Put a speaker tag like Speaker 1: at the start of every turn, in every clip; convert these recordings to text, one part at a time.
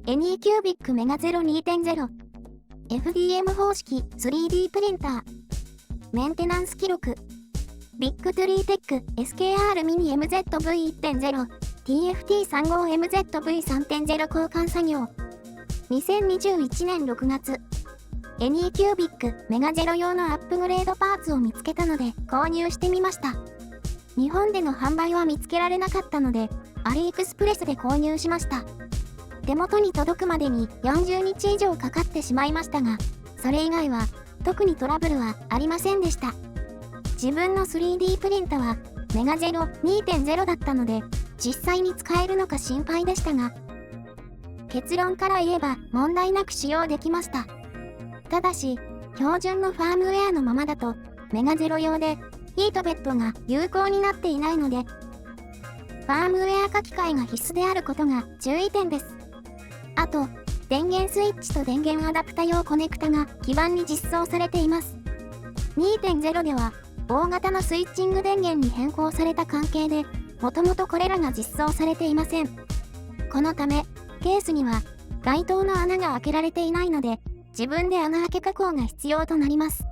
Speaker 1: Anycubic Mega Zero 2.0 FDM 方式 3D プリンターメンテナンス記録ビッグトゥリーテック SKR ミニ MZV1.0 TFT35MZV3.0 交換作業2021年6月Anycubic Mega Zero 用のアップグレードパーツを見つけたので購入してみました。日本での販売は見つけられなかったのでアリエクスプレスで購入しました。手元に届くまでに40日以上かかってしまいましたが、それ以外は特にトラブルはありませんでした。自分の 3D プリンタはメガゼロ 2.0 だったので実際に使えるのか心配でしたが、結論から言えば問題なく使用できました。ただし、標準のファームウェアのままだとメガゼロ用でヒートベッドが有効になっていないので、ファームウェア書き換えが必須であることが注意点です。あと、電源スイッチと電源アダプタ用コネクタが基板に実装されています。2.0 では、大型のスイッチング電源に変更された関係で、もともとこれらが実装されていません。このため、ケースには該当の穴が開けられていないので、自分で穴開け加工が必要となります。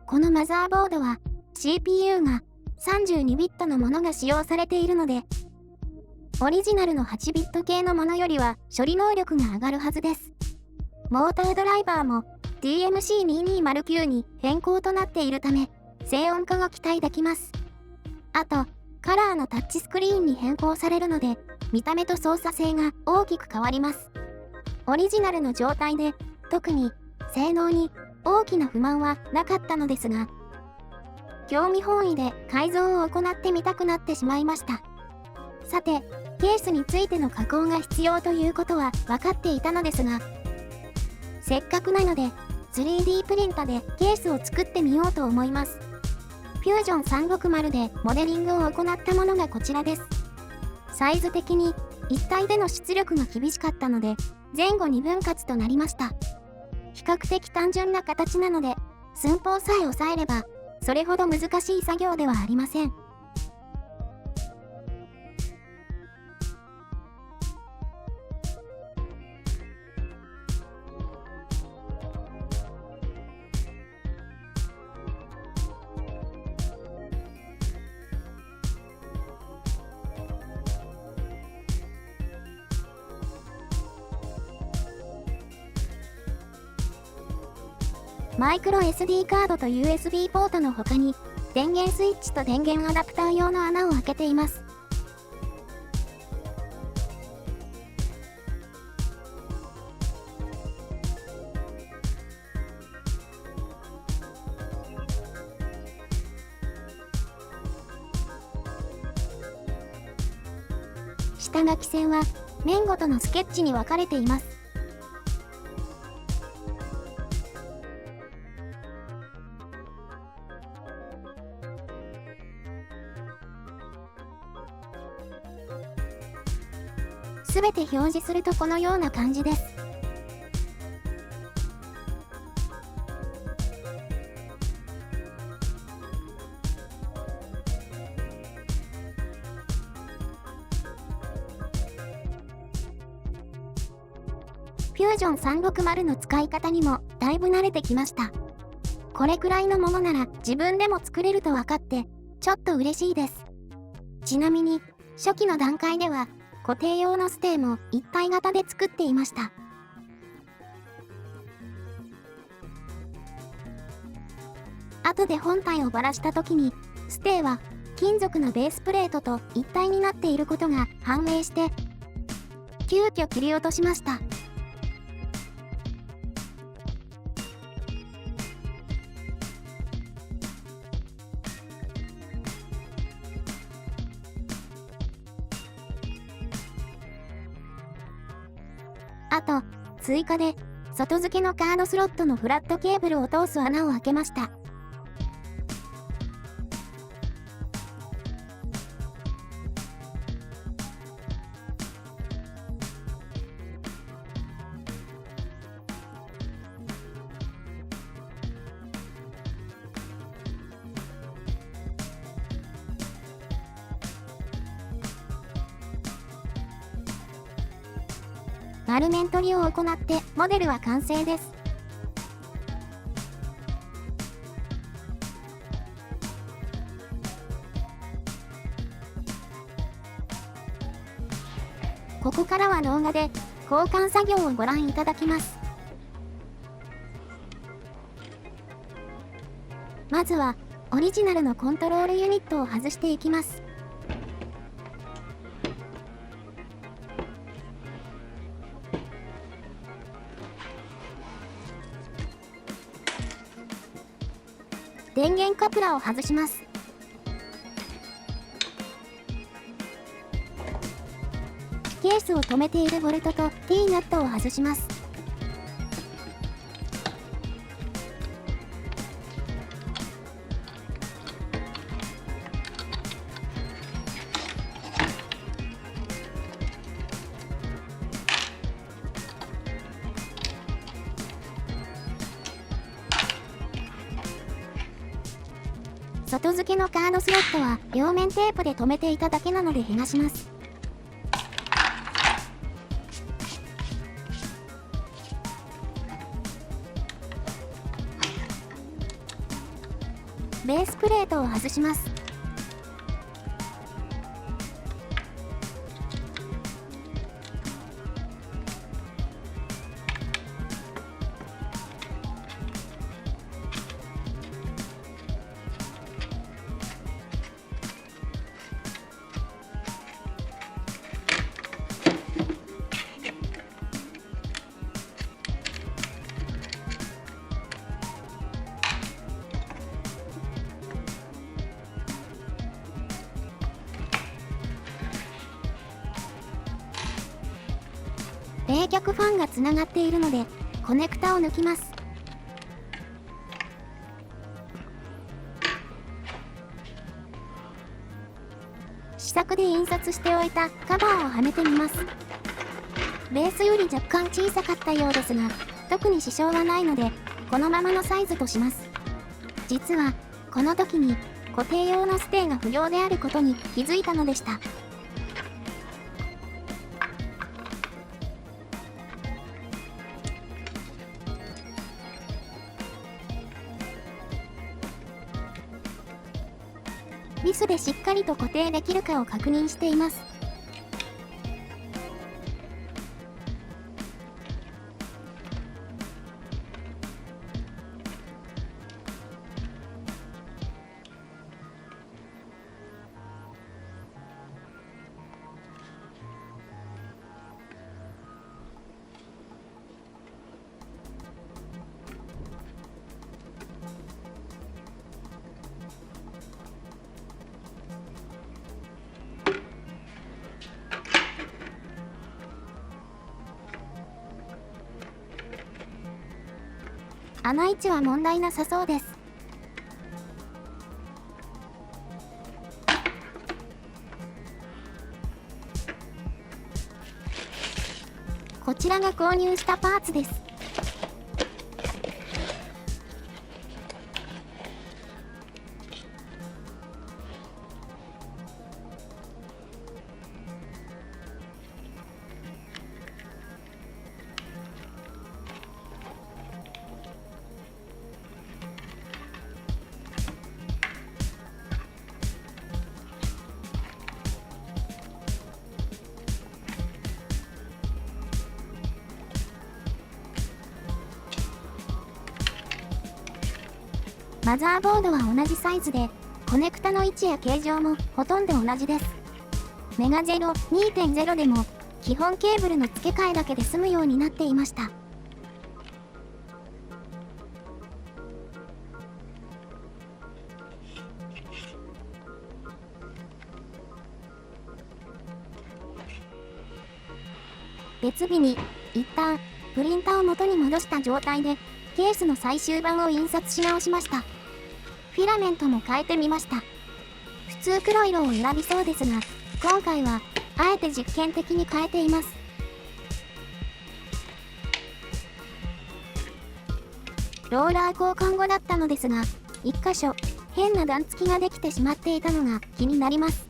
Speaker 1: このマザーボードは、CPU が32ビットのものが使用されているので、オリジナルの8ビット系のものよりは処理能力が上がるはずです。モータードライバーも TMC2209 に変更となっているため、静音化が期待できます。あと、カラーのタッチスクリーンに変更されるので、見た目と操作性が大きく変わります。オリジナルの状態で、特に性能に大きな不満はなかったのですが、興味本位で改造を行ってみたくなってしまいました。さて、ケースについての加工が必要ということは分かっていたのですが、せっかくなので 3D プリンタでケースを作ってみようと思います。フュージョン360でモデリングを行ったものがこちらです。サイズ的に一体での出力が厳しかったので、前後2分割となりました。比較的単純な形なので、寸法さえ抑えれば、それほど難しい作業ではありません。マイクロ SD カードと USB ポートの他に、電源スイッチと電源アダプター用の穴を開けています。下書き線は面ごとのスケッチに分かれています。すべて表示するとこのような感じです。フュージョン360の使い方にもだいぶ慣れてきました。これくらいのものなら自分でも作れると分かってちょっと嬉しいです。ちなみに初期の段階では固定用のステーも一体型で作っていました。後で本体をばらした時にステーは金属のベースプレートと一体になっていることが判明して急遽切り落としました。あと、追加で、外付けのカードスロットのフラットケーブルを通す穴を開けました。丸面取りを行ってモデルは完成です。ここからは動画で交換作業をご覧いただきます。まずはオリジナルのコントロールユニットを外していきます。電源カプラを外します。ケースを留めているボルトと T ナットを外します。外付けのカードスロットは両面テープで留めていただけなので剥がします。ベースプレートを外します。冷却ファンがつながっているのでコネクタを抜きます。試作で印刷しておいたカバーをはめてみます。ベースより若干小さかったようですが、特に支障はないのでこのままのサイズとします。実はこの時に固定用のステーが不要であることに気づいたのでした。ビスでしっかりと固定できるかを確認しています。穴位置は問題なさそうです。こちらが購入したパーツです。マザーボードは同じサイズで、コネクタの位置や形状もほとんど同じです。メガゼロ 2.0 でも基本ケーブルの付け替えだけで済むようになっていました。別日に一旦プリンターを元に戻した状態でケースの最終版を印刷し直しました。フィラメントも変えてみました。普通黒色を選びそうですが、今回はあえて実験的に変えています。ローラー交換後だったのですが、一箇所変な段付きができてしまっていたのが気になります。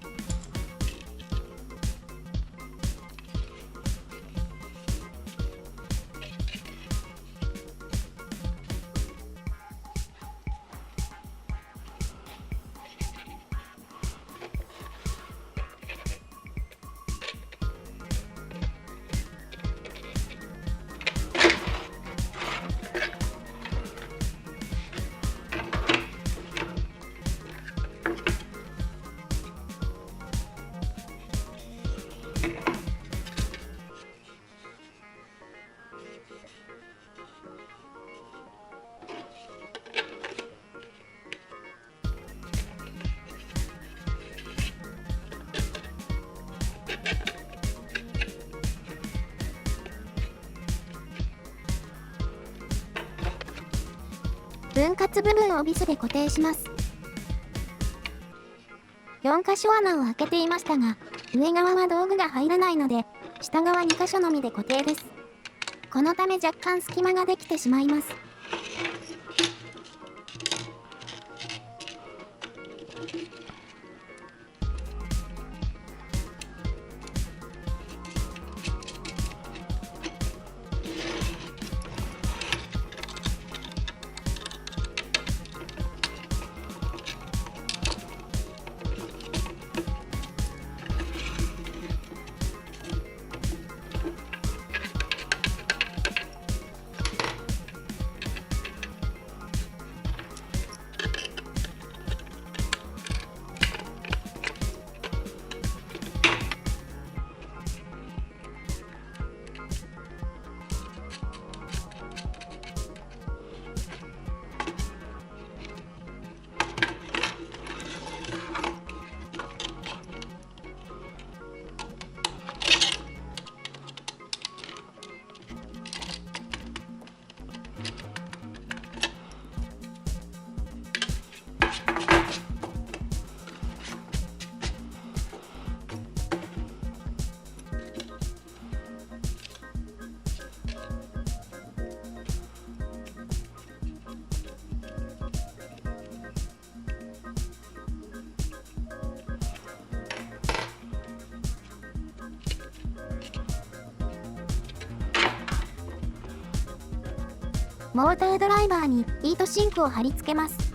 Speaker 1: 分割部分をビスで固定します。4箇所穴を開けていましたが、上側は道具が入らないので、下側2箇所のみで固定です。このため若干隙間ができてしまいます。モータードライバーにヒートシンクを貼り付けます。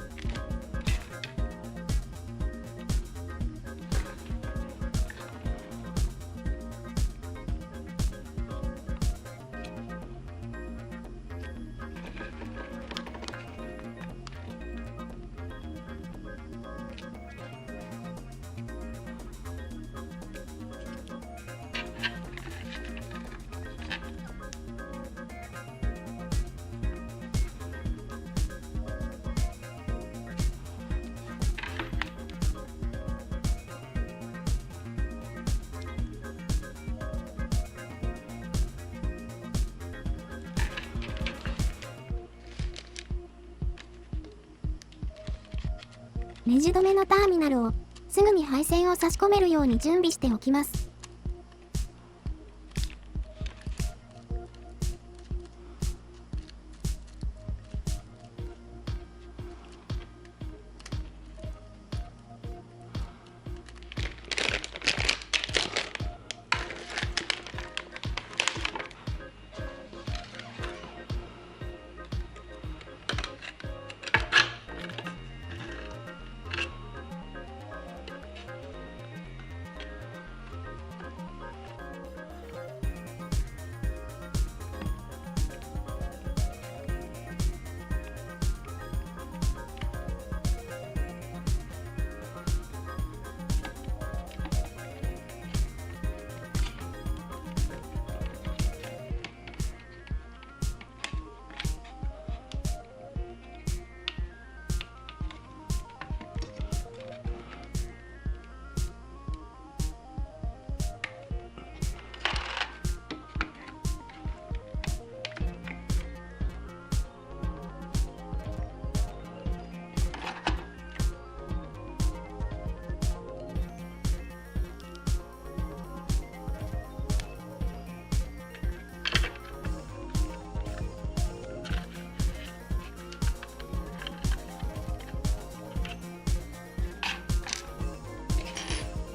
Speaker 1: ネジ止めのターミナルをすぐに配線を差し込めるように準備しておきます。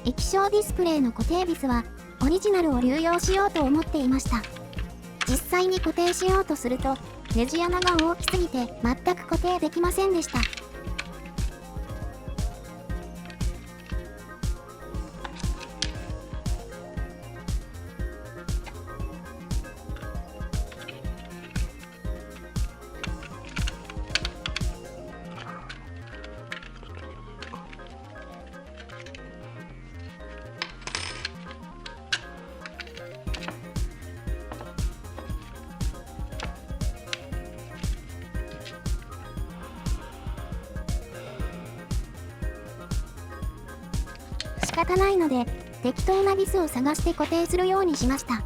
Speaker 1: 液晶ディスプレイの固定ビスはオリジナルを流用しようと思っていました。実際に固定しようとするとネジ穴が大きすぎて全く固定できませんでした。仕方ないので適当なビスを探して固定するようにしました。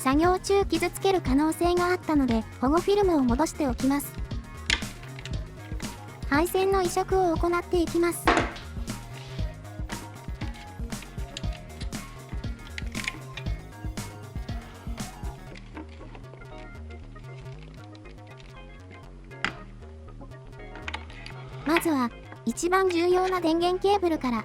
Speaker 1: 作業中傷つける可能性があったので保護フィルムを戻しておきます。配線の移植を行っていきます。まずは一番重要な電源ケーブルから。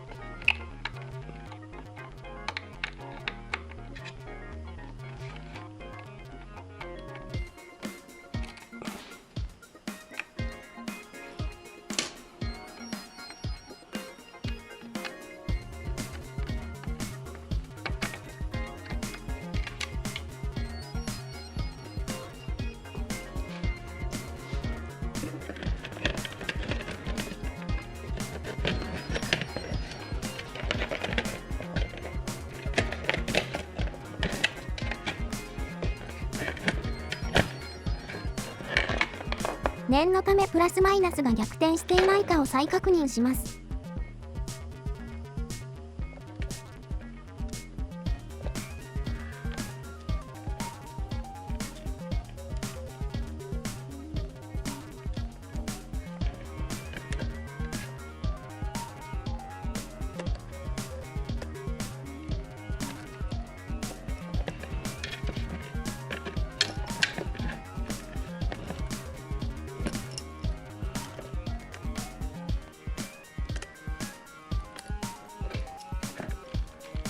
Speaker 1: 念のためプラスマイナスが逆転していないかを再確認します。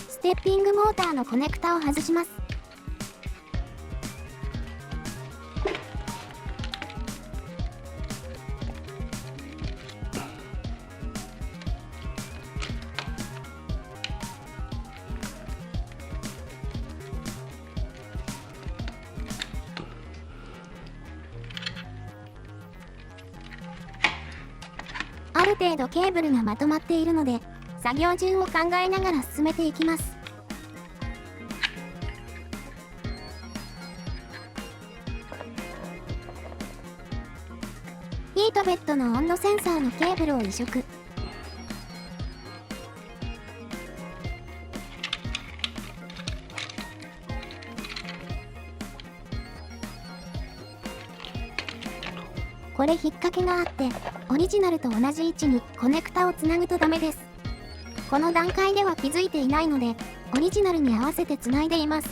Speaker 1: ステッピングモーターのコネクタを外します。ある程度ケーブルがまとまっているので、作業順を考えながら進めていきます。ヒートベッドの温度センサーのケーブルを移植。これ引っ掛けがあって、オリジナルと同じ位置にコネクタをつなぐとダメです。この段階では気づいていないので、オリジナルに合わせてつないでいます。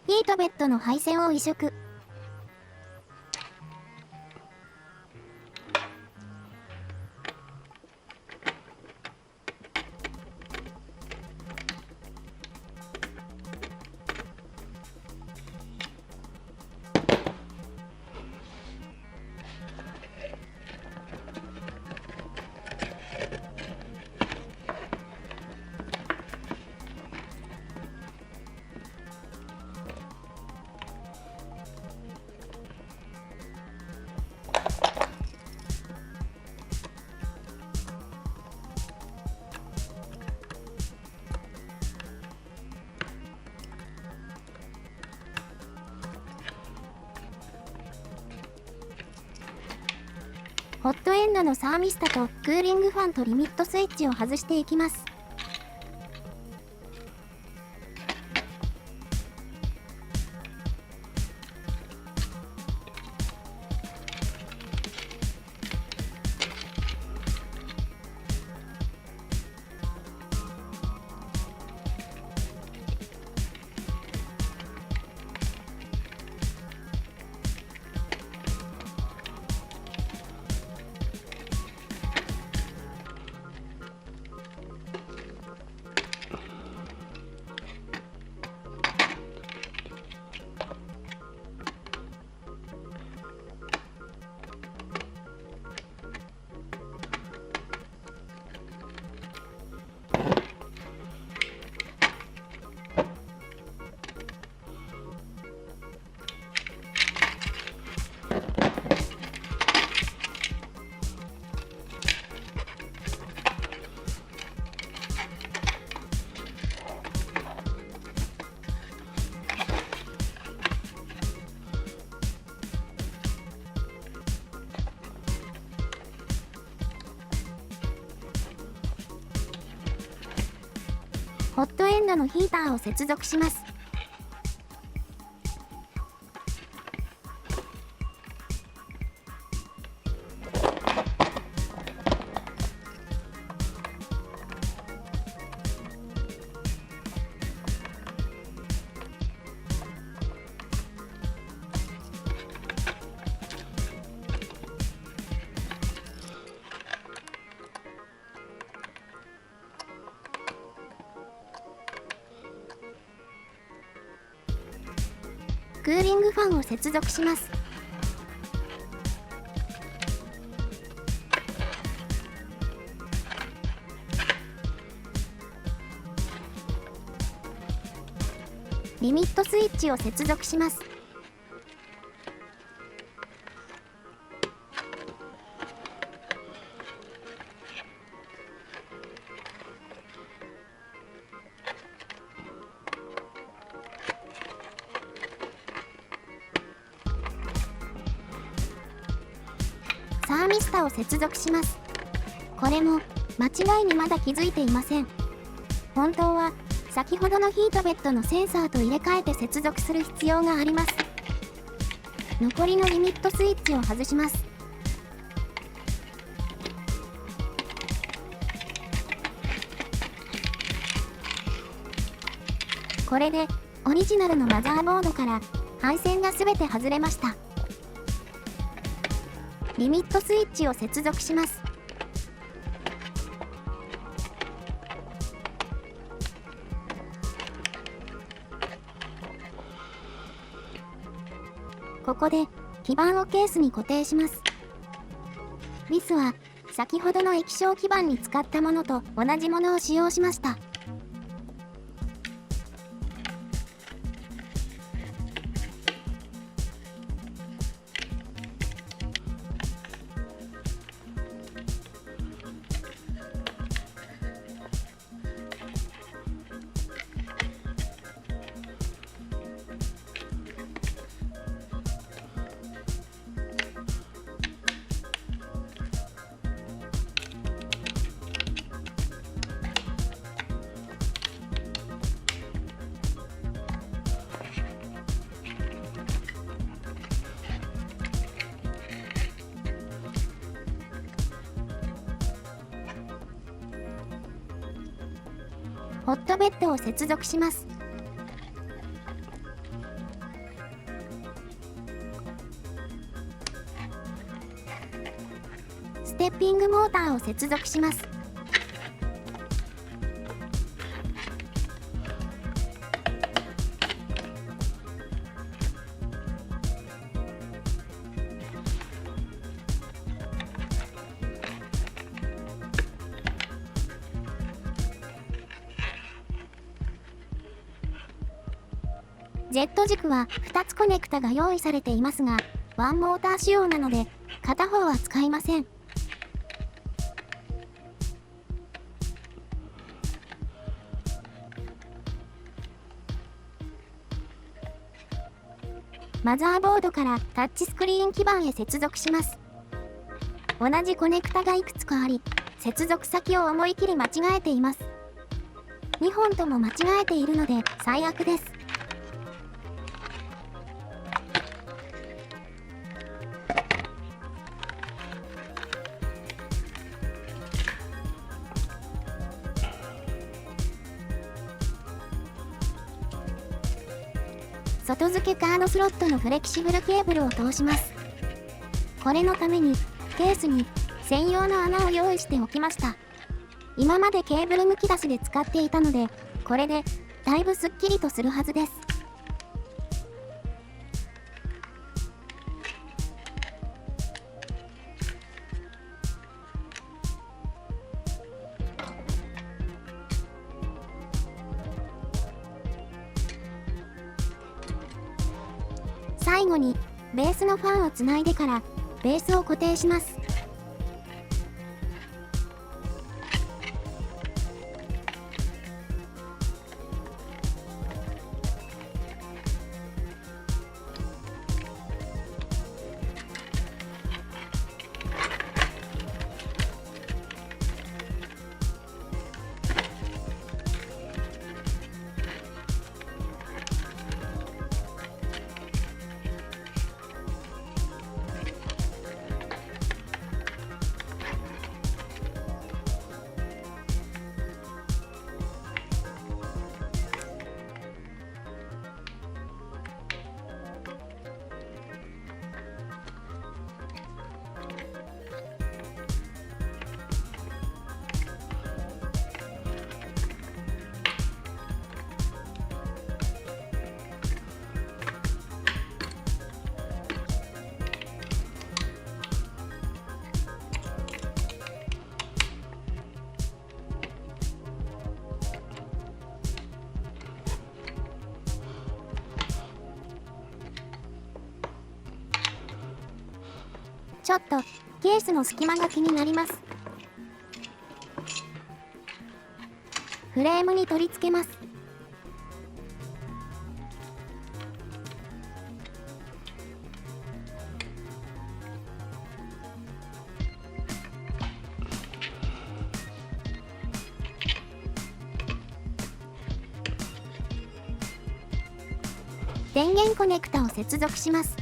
Speaker 1: ヒートベッドの配線を移植。ホットエンドのサーミスタとクーリングファンとリミットスイッチを外していきます。ホットエンドのヒーターを接続します。クーリングファンを接続します。リミットスイッチを接続します。サーミスタを接続します。これも間違いにまだ気づいていません。本当は先ほどのヒートベッドのセンサーと入れ替えて接続する必要があります。残りのリミットスイッチを外します。これでオリジナルのマザーボードから配線がすべて外れました。リミットスイッチを接続します。ここで基板をケースに固定します。ビスは先ほどの液晶基板に使ったものと同じものを使用しました。ホットベッドを接続します。ステッピングモーターを接続します。Z 軸は2つコネクタが用意されていますが、ワンモーター仕様なので片方は使いません。マザーボードからタッチスクリーン基板へ接続します。同じコネクタがいくつかあり、接続先を思い切り間違えています。2本とも間違えているので最悪です。外付けカードスロットのフレキシブルケーブルを通します。これのためにケースに専用の穴を用意しておきました。今までケーブルむき出しで使っていたので、これでだいぶスッキリとするはずです。最後にベースのファンをつないでからベースを固定します。ちょっとケースの隙間が気になります。フレームに取り付けます。電源コネクタを接続します。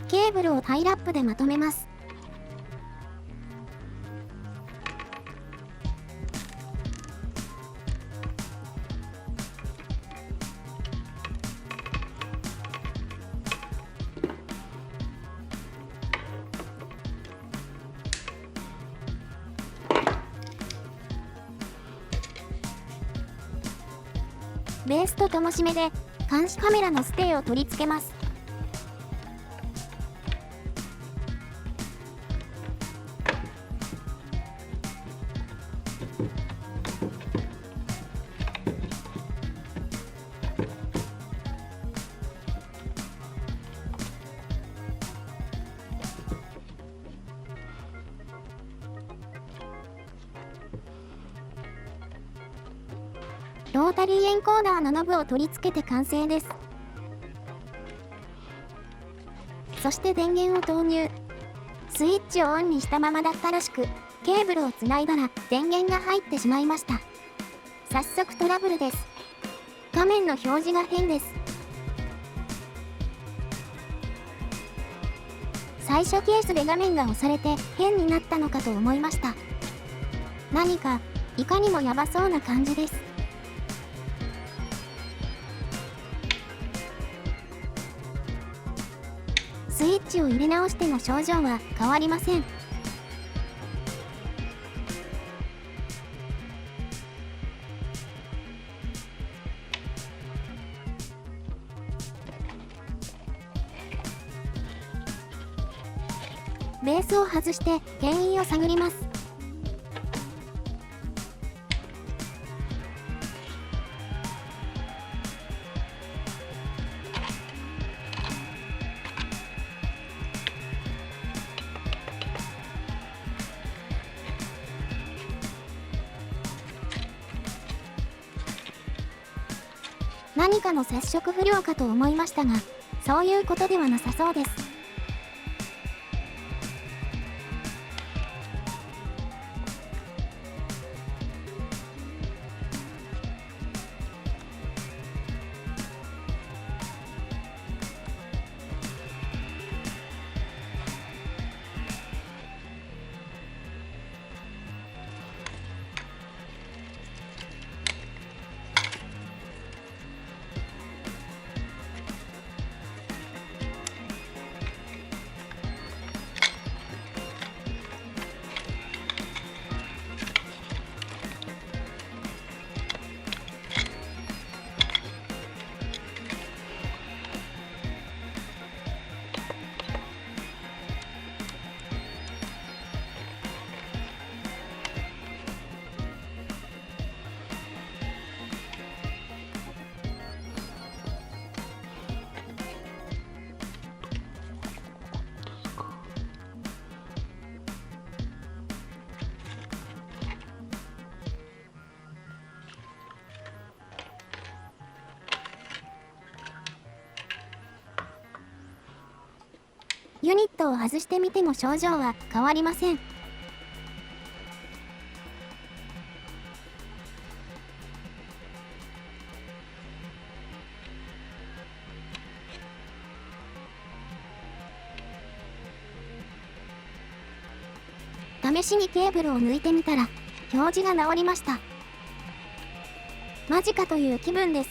Speaker 1: ケーブルをタイラップでまとめます。ベースと灯し目で監視カメラのステーを取り付けます。ロータリーエンコーダーのノブを取り付けて完成です。そして電源を投入。スイッチをオンにしたままだったらしく、ケーブルをつないだら電源が入ってしまいました。早速トラブルです。画面の表示が変です。最初ケースで画面が押されて変になったのかと思いました。何かいかにもやばそうな感じです。スイッチを入れ直しても症状は変わりません。ベースを外して原因を探ります。何かの接触不良かと思いましたが、そういうことではなさそうです。ユニットを外してみても症状は変わりません。試しにケーブルを抜いてみたら表示が治りました。マジかという気分です。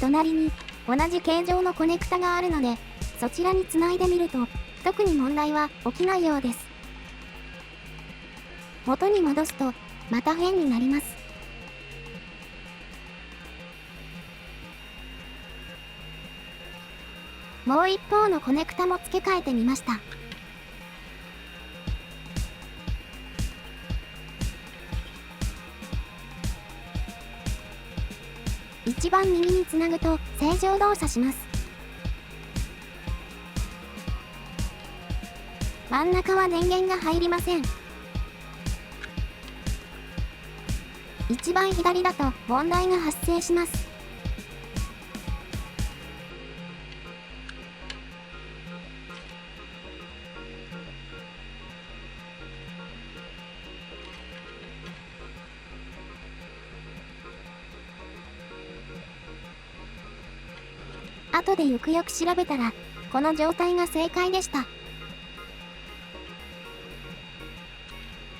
Speaker 1: 隣に同じ形状のコネクタがあるので、そちらにつないでみると特に問題は起きないようです。元に戻すとまた変になります。もう一方のコネクタも付け替えてみました。一番右につなぐと正常動作します。真ん中は電源が入りません。一番左だと問題が発生します。後でよくよく調べたら、この状態が正解でした。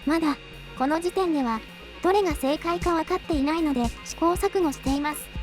Speaker 1: まだ、この時点では、どれが正解か分かっていないので試行錯誤しています。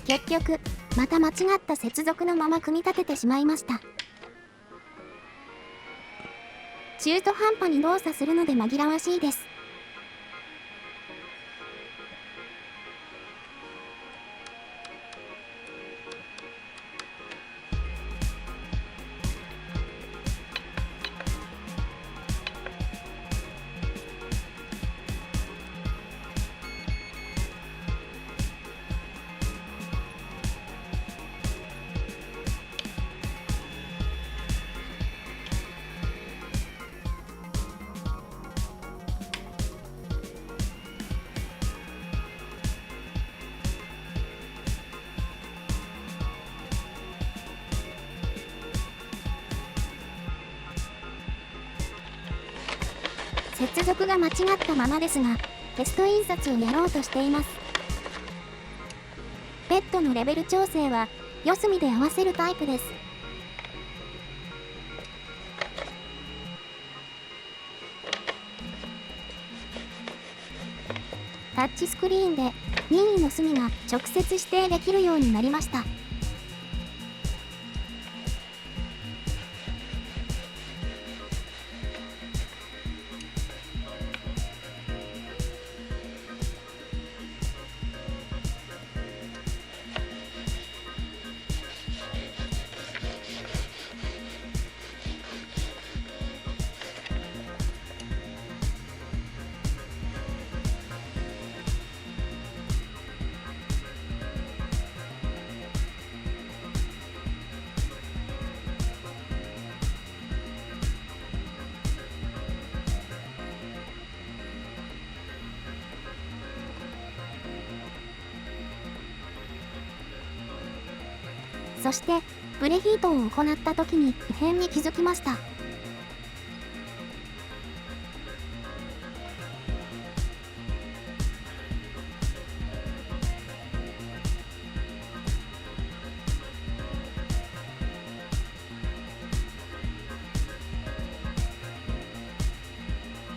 Speaker 1: 結局、また間違った接続のまま組み立ててしまいました。中途半端に動作するので紛らわしいです。接続が間違ったままですが、テスト印刷をやろうとしています。ペットのレベル調整は四隅で合わせるタイプです。タッチスクリーンで任意の隅が直接指定できるようになりました。そして、プレヒートを行った時に異変に気づきました。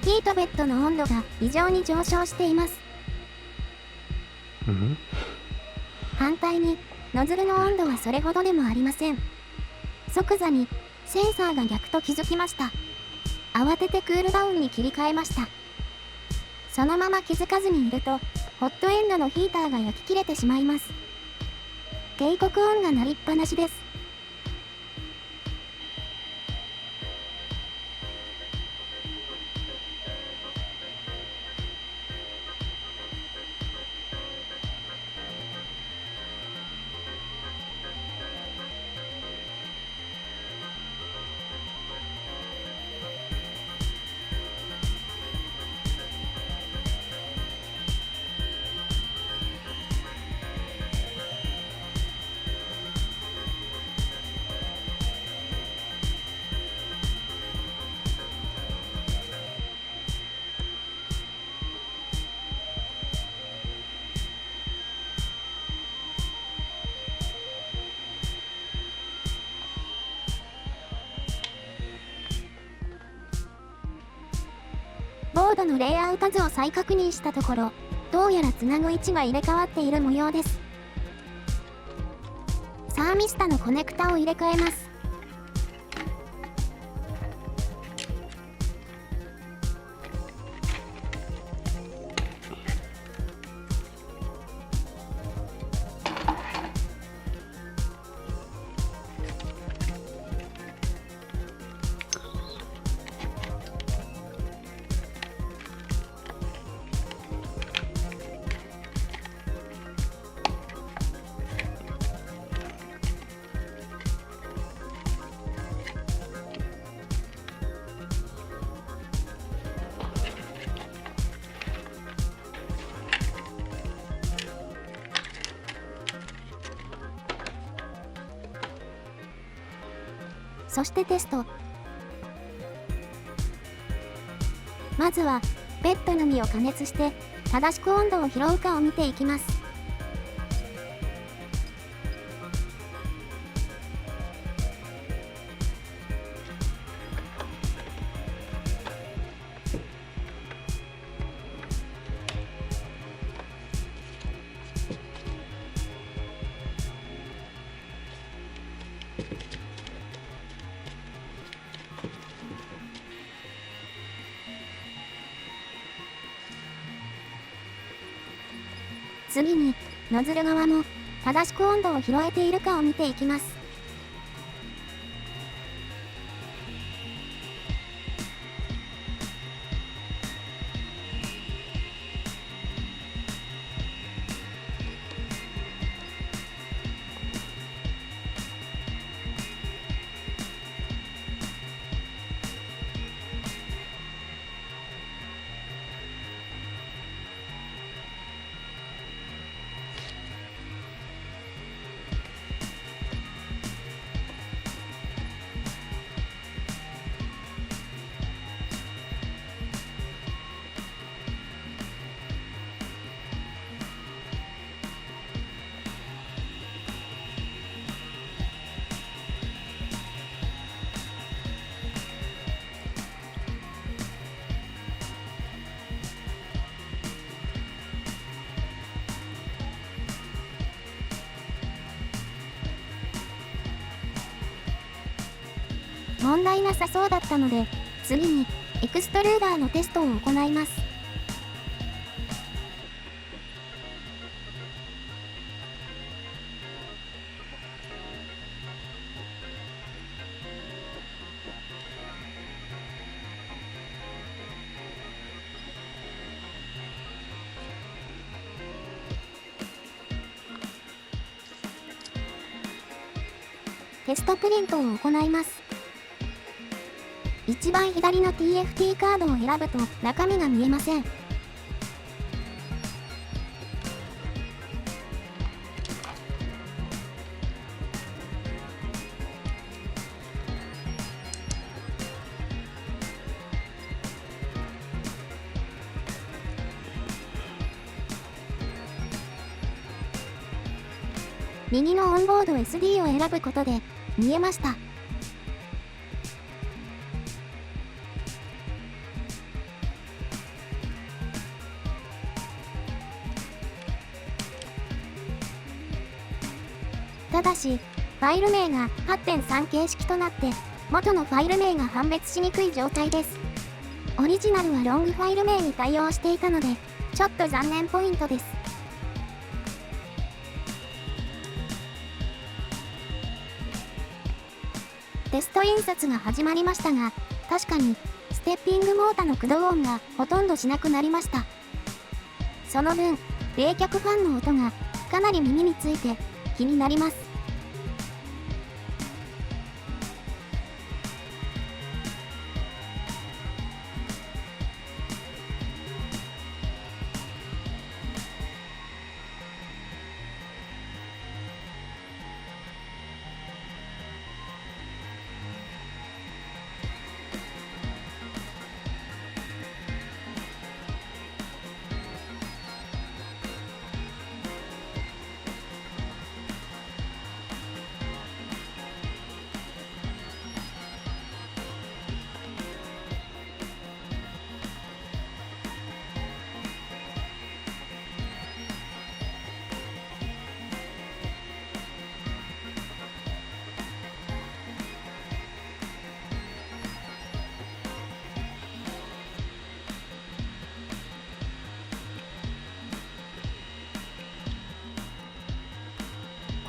Speaker 1: ヒートベッドの温度が異常に上昇しています。反対に、ノズルの温度はそれほどでもありません。即座にセンサーが逆と気づきました。慌ててクールダウンに切り替えました。そのまま気づかずにいると、ホットエンドのヒーターが焼き切れてしまいます。警告音が鳴りっぱなしです。ボードのレイアウト図を再確認したところ、どうやらつなぐ位置が入れ替わっている模様です。サーミスタのコネクタを入れ替えます。そしてテスト。まずはペットの実を加熱して正しく温度を拾うかを見ていきます。次に、ノズル側も正しく温度を拾えているかを見ていきます。問題なさそうだったので、次にエクストルーダーのテストを行います。テストプリントを行います。一番左の TFT カードを選ぶと中身が見えません。右のオンボード SD を選ぶことで見えました。ただし、ファイル名が 8.3 形式となって、元のファイル名が判別しにくい状態です。オリジナルはロングファイル名に対応していたので、ちょっと残念ポイントです。テスト印刷が始まりましたが、確かに、ステッピングモータの駆動音がほとんどしなくなりました。その分、冷却ファンの音がかなり耳について気になります。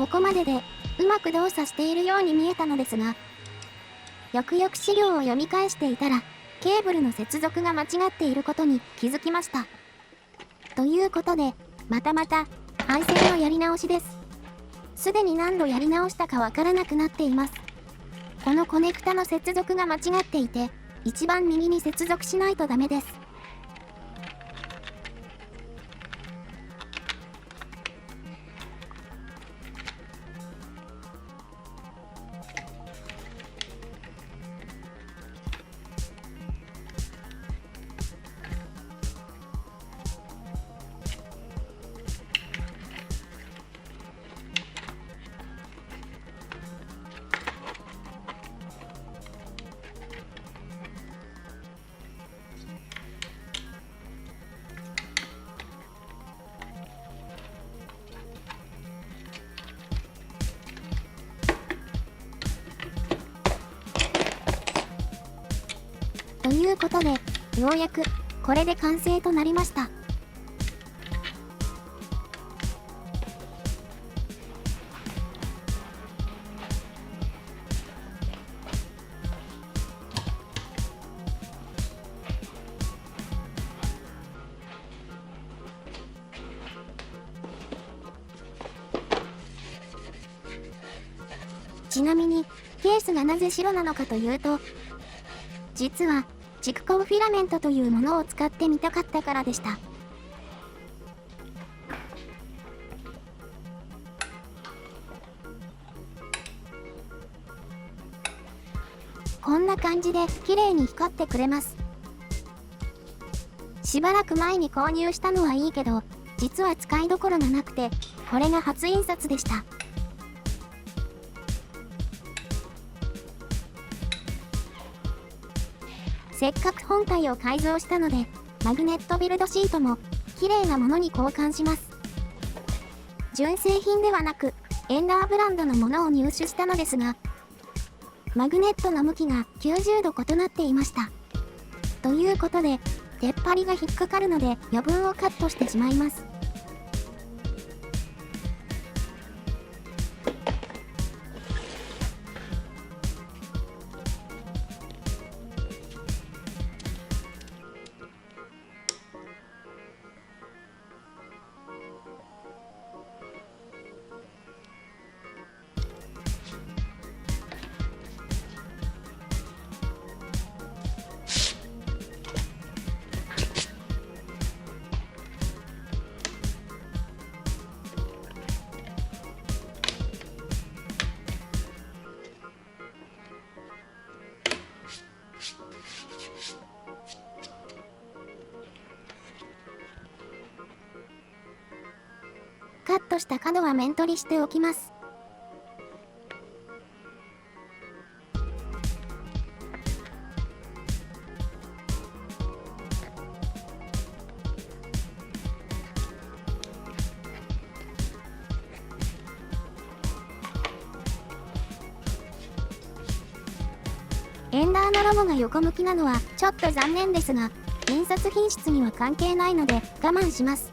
Speaker 1: ここまででうまく動作しているように見えたのですが、よくよく資料を読み返していたら、ケーブルの接続が間違っていることに気づきました。ということで、また配線のやり直しです。すでに何度やり直したかわからなくなっています。このコネクタの接続が間違っていて、一番右に接続しないとダメです。ということで、ようやくこれで完成となりました。ちなみに、ケースがなぜ白なのかというと、実は、蓄光フィラメントというものを使ってみたかったからでした。こんな感じで綺麗に光ってくれます。しばらく前に購入したのはいいけど、実は使いどころがなくて、これが初印刷でした。せっかく本体を改造したので、マグネットビルドシートも綺麗なものに交換します。純正品ではなく、エンダーブランドのものを入手したのですが、マグネットの向きが90度異なっていました。ということで、出っ張りが引っかかるので余分をカットしてしまいます。カットした角は面取りしておきます。エンダーのロゴが横向きなのはちょっと残念ですが、印刷品質には関係ないので我慢します。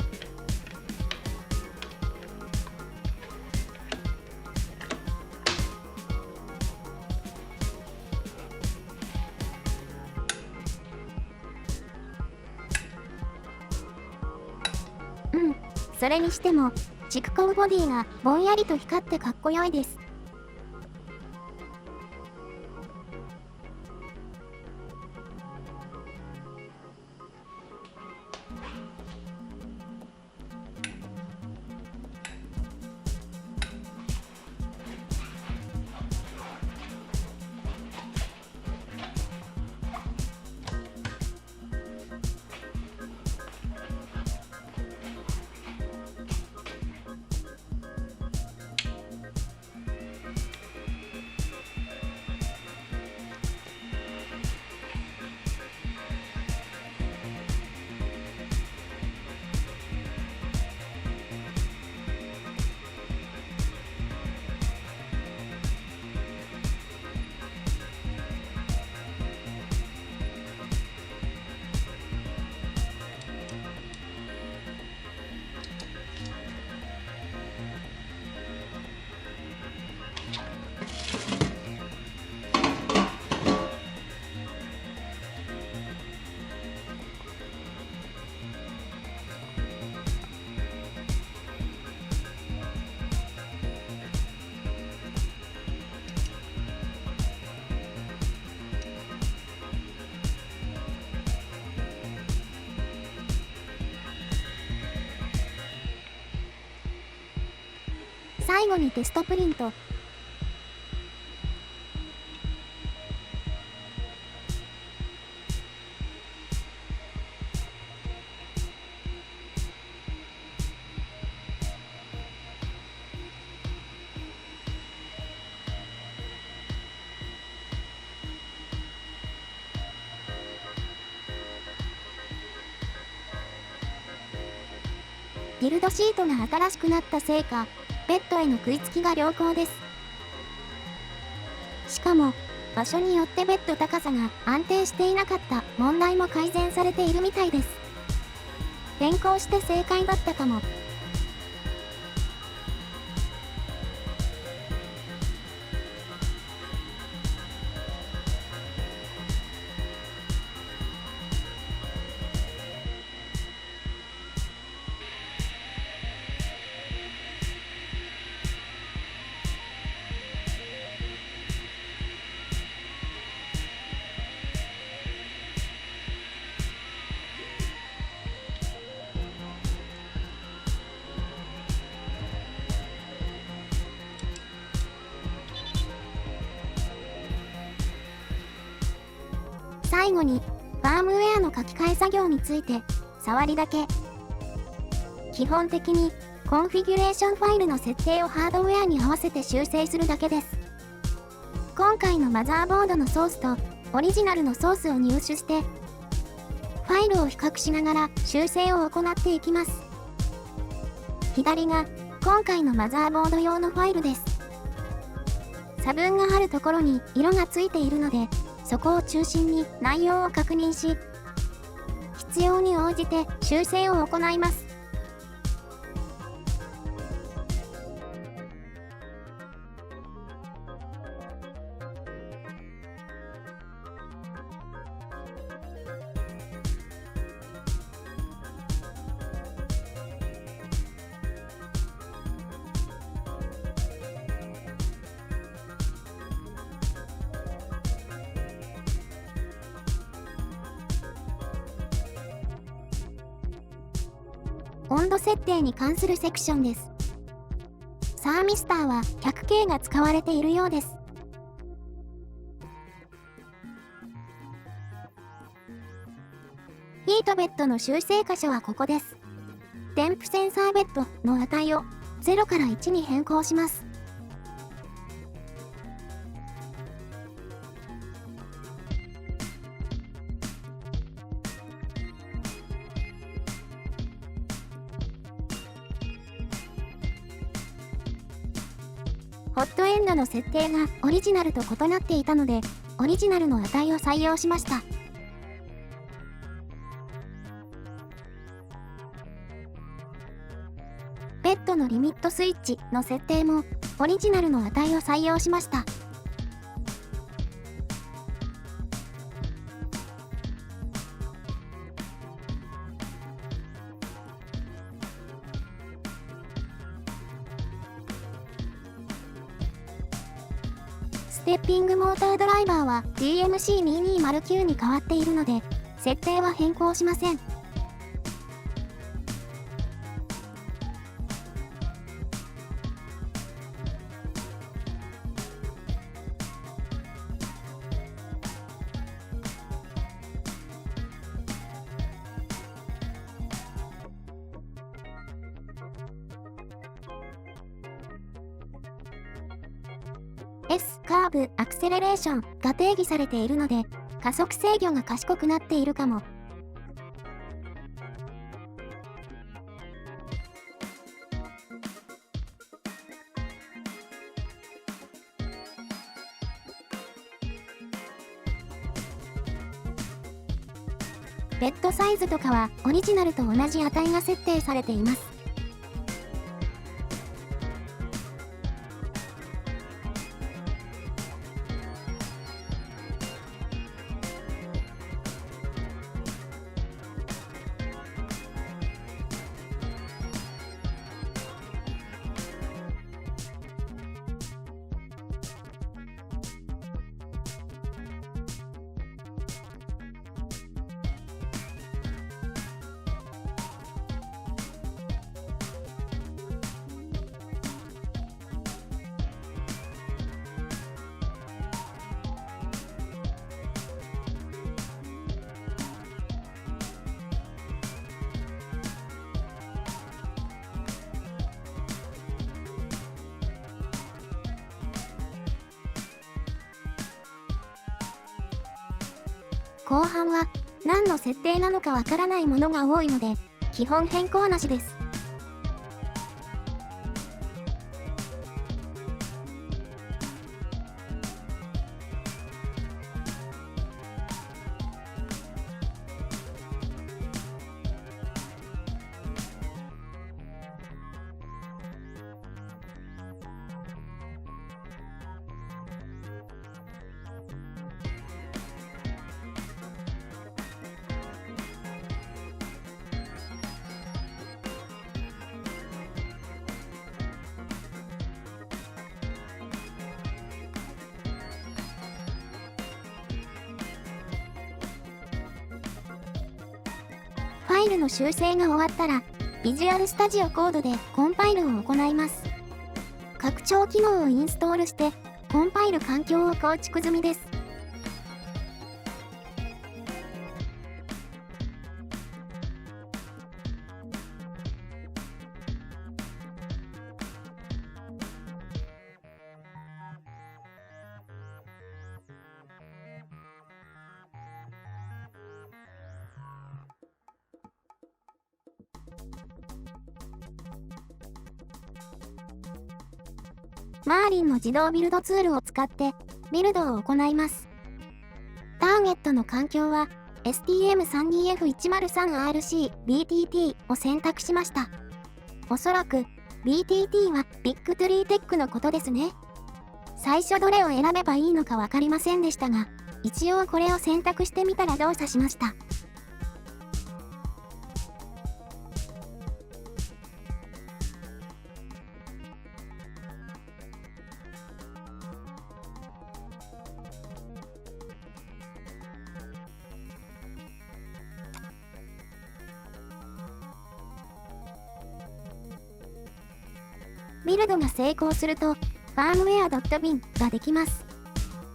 Speaker 1: それにしても、蓄光ボディがぼんやりと光ってかっこよいです。最後にテストプリント。ビルドシートが新しくなったせいか、ベッドへの食いつきが良好です。しかも、場所によってベッド高さが安定していなかった問題も改善されているみたいです。変更して正解だったかも。最後に、ファームウェアの書き換え作業について、触りだけ。基本的に、コンフィギュレーションファイルの設定をハードウェアに合わせて修正するだけです。今回のマザーボードのソースと、オリジナルのソースを入手して、ファイルを比較しながら修正を行っていきます。左が、今回のマザーボード用のファイルです。差分があるところに色がついているので、そこを中心に内容を確認し、必要に応じて修正を行います。温度設定に関するセクションです。サーミスターは 100K が使われているようです。ヒートベッドの修正箇所はここです。添付センサーベッドの値を0から1に変更します。ホットエンドの設定がオリジナルと異なっていたので、オリジナルの値を採用しました。ベッドのリミットスイッチの設定もオリジナルの値を採用しました。ステッピングモータードライバーは GMC2209 に変わっているので、設定は変更しません。S カーブアクセレレーションが定義されているので、加速制御が賢くなっているかも。ベッドサイズとかはオリジナルと同じ値が設定されています。後半は何の設定なのかわからないものが多いので、基本変更なしです。ファイルの修正が終わったら、ビジュアルスタジオコードでコンパイルを行います。拡張機能をインストールして、コンパイル環境を構築済みです。マーリンの自動ビルドツールを使ってビルドを行います。ターゲットの環境は STM32F103RC-BTT を選択しました。おそらく BTT はビッグトゥリーテックのことですね。最初どれを選べばいいのかわかりませんでしたが、一応これを選択してみたら動作しました。ビルドが成功すると、firmware.bin ができます。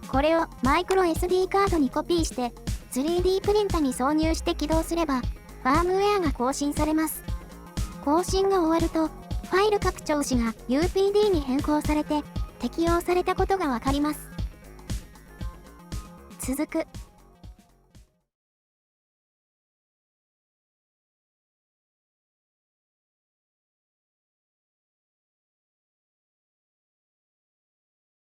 Speaker 1: これをマイクロ SD カードにコピーして、3D プリンタに挿入して起動すれば、ファームウェアが更新されます。更新が終わると、ファイル拡張子が UPD に変更されて、適用されたことがわかります。続く。